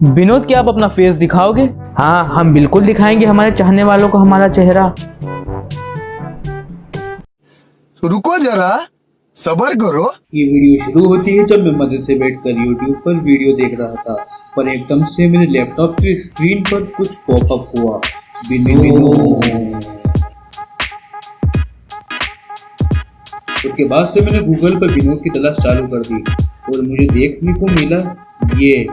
विनोद, क्या आप अपना फेस दिखाओगे? हाँ, हम बिल्कुल दिखाएंगे हमारे चाहने वालों को हमारा चेहरा। रुको जरा, सब्र करो। ये वीडियो शुरू होती है जब मैं मजे से बैठकर YouTube पर वीडियो देख रहा था, पर एकदम से मेरे लैपटॉप की स्क्रीन पर कुछ पॉपअप हुआ। विनोद। उसके बाद से मैंने गूगल पर विनोद की तलाश चालू कर दी और मुझे देखने को मिला ये।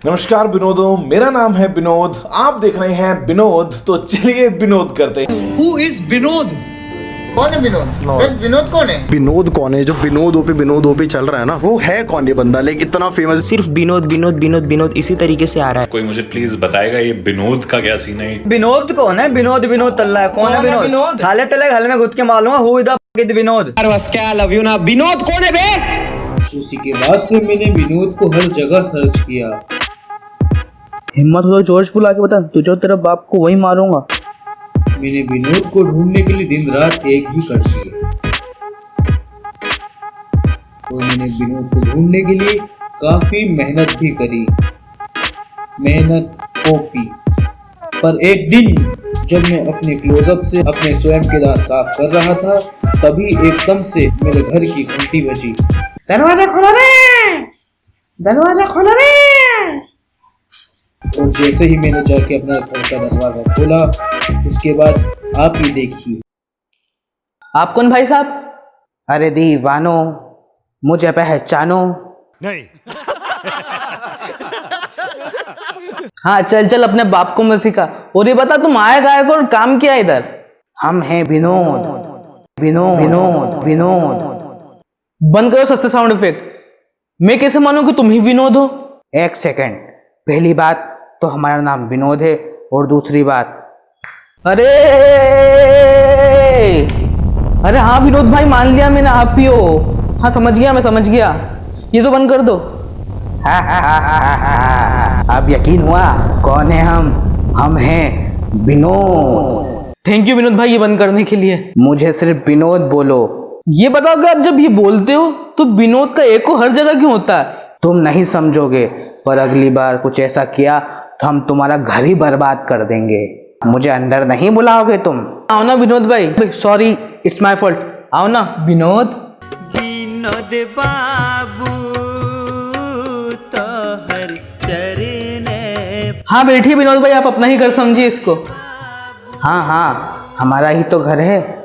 नमस्कार विनोदों, मेरा नाम है विनोद, आप देख रहे हैं विनोद। तो चलिए विनोद करते हैं। Who is Vinod? कौन है विनोद? बस विनोद कौन है? विनोद कौन है? जो विनोद पे चल रहा है ना, वो है कौन ये बंदा? लेकिन इतना फेमस सिर्फ विनोद इसी तरीके से आ रहा है। कोई मुझे प्लीज बताएगा ये विनोद का क्या सीन है? विनोद कौन है? विनोद तल्ला है। कौन है विनोद? खाले तले घर में घुस के मालूम हु इज द विनोद। बस क्या लव यू ना। विनोद कौन है बे? उसी के बाद से मैंने विनोद को हर जगह सर्च किया। हिम्मत हो तो जॉर्ज बुला के बता, तुझे तेरा बाप को वही मारूंगा। मैंने विनोद को ढूंढने के लिए दिन रात एक ही कर दिया और मैंने विनोद को ढूंढने के लिए काफी मेहनत भी करी, मेहनत कॉपी। पर एक दिन जब मैं अपने क्लोजअप से अपने स्वयं के दांत साफ कर रहा था, तभी एकदम से मेरे घर की घंटी बजी। दरवाजा खोलो रे, दरवाजा खोलो रे। और जैसे ही मैंने जाके अपना घर का दरवाजा खोला, उसके बाद आप ही देखिए। आप कौन भाई साहब? अरे दीवानो, मुझे पहचानो। नहीं। हाँ चल अपने बाप को मत सिखा। और ये बता, तुम आए गाय को और काम किया इधर? हम हैं विनोद। बंद करो सस्ते साउंड इफेक्ट। मैं कैसे मानूं कि तुम ही विनोद हो? एक सेकंड, पहली बात तो हमारा नाम विनोद है, और दूसरी बात, अरे हाँ विनोद भाई, मान लिया मैंने, आप ही हो। हाँ समझ गया, मैं समझ गया। ये तो बंद कर दो। अब यकीन हुआ कौन है हम हैं विनोद। थैंक यू विनोद भाई ये बंद करने के लिए। मुझे सिर्फ विनोद बोलो। ये बताओ कि आप जब ये बोलते हो तो विनोद का एको हर जगह क्यों होता है? तुम नहीं समझोगे, पर अगली बार कुछ ऐसा किया तो हम तुम्हारा घर ही बर्बाद कर देंगे। मुझे अंदर नहीं बुलाओगे तुम? आओ ना विनोद भाई, सॉरी इट्स माय फॉल्ट। आओ ना विनोद। विनोद बाबू तो हर चरने। हाँ बैठिए विनोद भाई, आप अपना ही घर समझिए इसको। हाँ, हमारा ही तो घर है।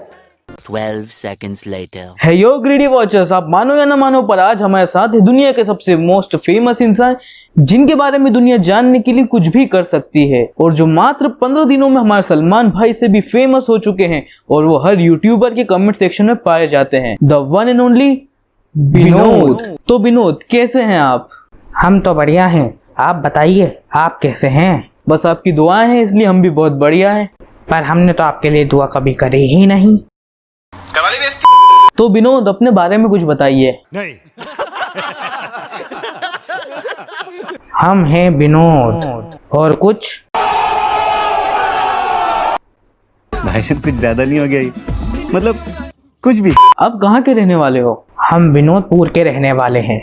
12 seconds later. है यो ग्रीडी वॉचर्स, आप मानो या ना मानो, पर आज हमारे साथ है दुनिया के सबसे मोस्ट फेमस इंसान, जिनके बारे में दुनिया जानने के लिए कुछ भी कर सकती है, और जो मात्र 15 दिनों में हमारे सलमान भाई से भी फेमस हो चुके हैं, और वो हर यूट्यूबर के कमेंट सेक्शन में पाए जाते हैं। The one and only Vinod. तो विनोद कैसे हैं आप? हम तो बढ़िया हैं, आप बताइए आप कैसे हैं? बस आपकी दुआएं हैं, इसलिए हम भी बहुत बढ़िया हैं। पर हमने तो आपके लिए दुआ कभी करी ही नहीं। तो विनोद अपने बारे में कुछ बताइए। नहीं। हम हैं विनोद, और कुछ भाई साहब कुछ ज्यादा नहीं हो गया ये? मतलब कुछ भी। आप कहाँ के रहने वाले हो? हम विनोदपुर के रहने वाले हैं।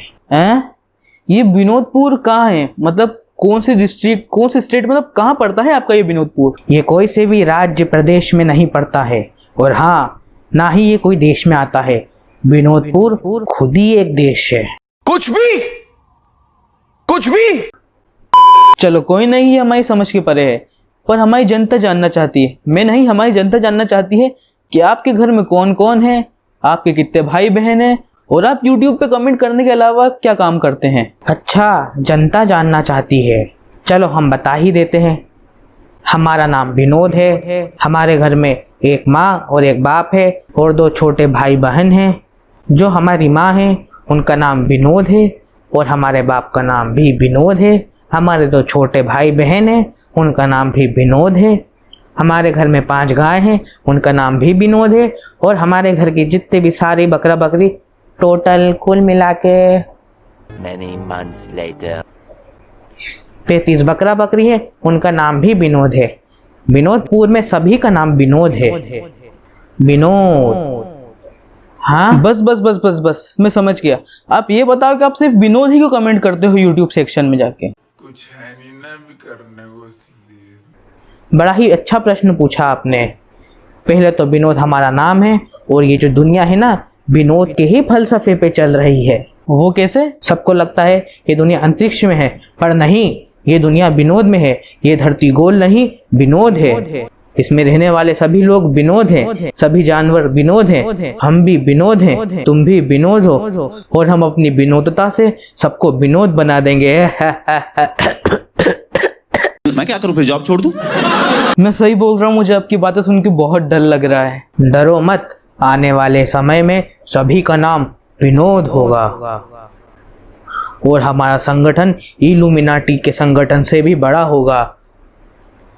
ये विनोदपुर कहाँ है? मतलब कौन सी डिस्ट्रिक्ट, कौन सी स्टेट, मतलब कहाँ पड़ता है आपका ये विनोदपुर? ये कोई से भी राज्य प्रदेश में नहीं पड़ता है, और हाँ, ना ही ये कोई देश में आता है। विनोदपुर खुद ही एक देश है। कुछ भी। चलो कोई नहीं, ये हमारी समझ के परे है, पर हमारी जनता जानना चाहती है, मैं नहीं हमारी जनता जानना चाहती है कि आपके घर में कौन कौन है, आपके कितने भाई बहन हैं, और आप YouTube पे कमेंट करने के अलावा क्या काम करते हैं? अच्छा, जनता जानना चाहती है, चलो हम बता ही देते हैं। हमारा नाम विनोद है, हमारे घर में एक माँ और एक बाप है, और 2 छोटे भाई बहन हैं। जो हमारी माँ है उनका नाम विनोद है, और हमारे बाप का नाम भी विनोद है। हमारे 2 छोटे भाई बहन हैं, उनका नाम भी विनोद है। हमारे घर में 5 गाय हैं, उनका नाम भी विनोद है। और हमारे घर की जितने भी सारी बकरा बकरी टोटल कुल मिला के Many months later. 35 बकरा बकरी है, उनका नाम भी विनोद है। विनोदपुर में सभी का नाम विनोद है। विनोद। हाँ बस मैं समझ गया। आप ये बताओ कि आप सिर्फ विनोद ही क्यों कमेंट करते हो यूट्यूब सेक्शन में जाके? कुछ है नहीं ना भी करने को, इसलिए। बड़ा ही अच्छा प्रश्न पूछा आपने। पहले तो विनोद हमारा नाम है, और ये जो दुनिया है ना, विनोद के ही फलसफे पे चल रही है। वो कैसे? सबको लगता है ये दुनिया अंतरिक्ष में है, पर नहीं, ये दुनिया विनोद में है। ये धरती गोल नहीं, विनोद है। इसमें रहने वाले सभी लोग विनोद हैं, सभी जानवर विनोद हैं, हम भी विनोद हैं, तुम भी विनोद हो, और हम अपनी विनोदता से सबको विनोद बना देंगे। मैं क्या करूं, फिर जॉब छोड़ दूं? मैं सही बोल रहा हूँ, मुझे आपकी बातें सुन के बहुत डर लग रहा है। डरो मत, आने वाले समय में सभी का नाम विनोद होगा, और हमारा संगठन इल्यूमिनाटी के संगठन से भी बड़ा होगा,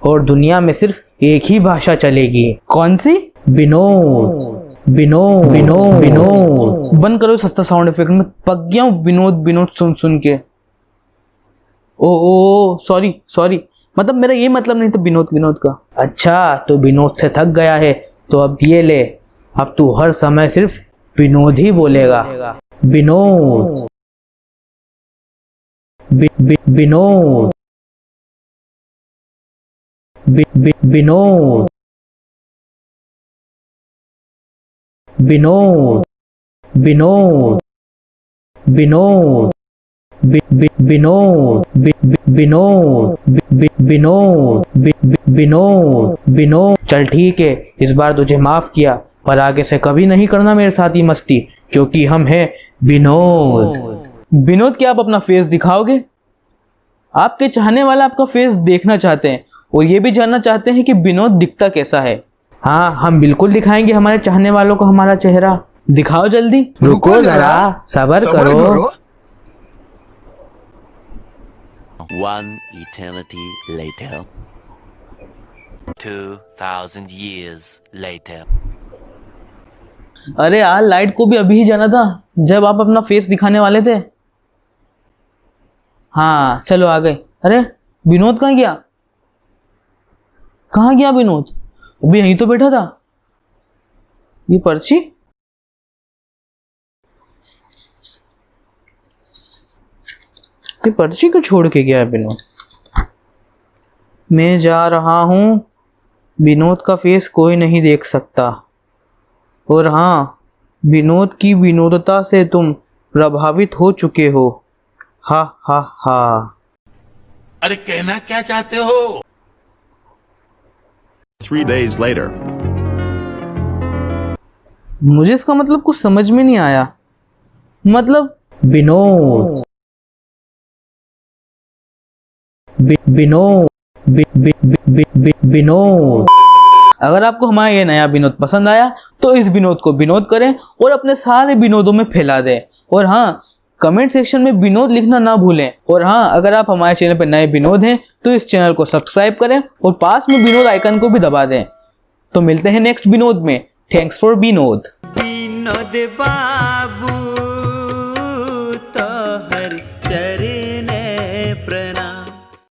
और दुनिया में सिर्फ एक ही भाषा चलेगी। कौन सी? विनोद, विनोद, विनोद, विनोद। बंद करो सस्ता साउंड इफेक्ट, मैं पक गया हूँ विनोद विनोद सुन सुन के। ओ सॉरी सॉरी, मतलब मेरा ये मतलब नहीं था विनोद विनोद का। अच्छा, तो विनोद से थक गया है, तो अब ये ले, अब तू हर समय सिर्फ विनोद ही बोलेगा। विनोद, विनोद, विनोद, विनोद, विनोद, विनोद, विनोद, विनोद, विनोद, विनोद, विनोद। चल ठीक है, इस बार तुझे माफ किया, पर आगे से कभी नहीं करना मेरे साथ ही मस्ती, क्योंकि हम हैं विनोद। विनोद, क्या आप अपना फेस दिखाओगे? आपके चाहने वाले आपका फेस देखना चाहते हैं, और ये भी जानना चाहते हैं कि विनोद दिखता कैसा है। हाँ, हम बिल्कुल दिखाएंगे हमारे चाहने वालों को हमारा चेहरा। दिखाओ जल्दी। रुको जरा, सब्र करो। One eternity later. 2000 years later. अरे यार, लाइट को भी अभी ही जाना था जब आप अपना फेस दिखाने वाले थे। हाँ चलो आ गए। अरे विनोद कहाँ गया? कहाँ गया विनोद? अभी यहीं तो बैठा था। ये पर्ची, ये पर्ची को छोड़ के गया विनोद। मैं जा रहा हूँ, विनोद का फेस कोई नहीं देख सकता, और हाँ, विनोद की विनोदता से तुम प्रभावित हो चुके हो। हा हा हा। अरे कहना क्या चाहते हो? 3 days later. मुझे इसका मतलब कुछ समझ में नहीं आया। मतलब विनोद, विनोद, विनोद। अगर आपको हमारा ये नया विनोद पसंद आया तो इस विनोद को विनोद करें और अपने सारे विनोदों में फैला दें। और हाँ, कमेंट सेक्शन में विनोद लिखना ना भूलें। और हाँ, अगर आप हमारे चैनल पर नए विनोद हैं तो इस चैनल को सब्सक्राइब करें और पास में विनोद आइकन को भी दबा दें। तो मिलते हैं नेक्स्ट विनोद में। Thanks for Vinod. Vinod Babu.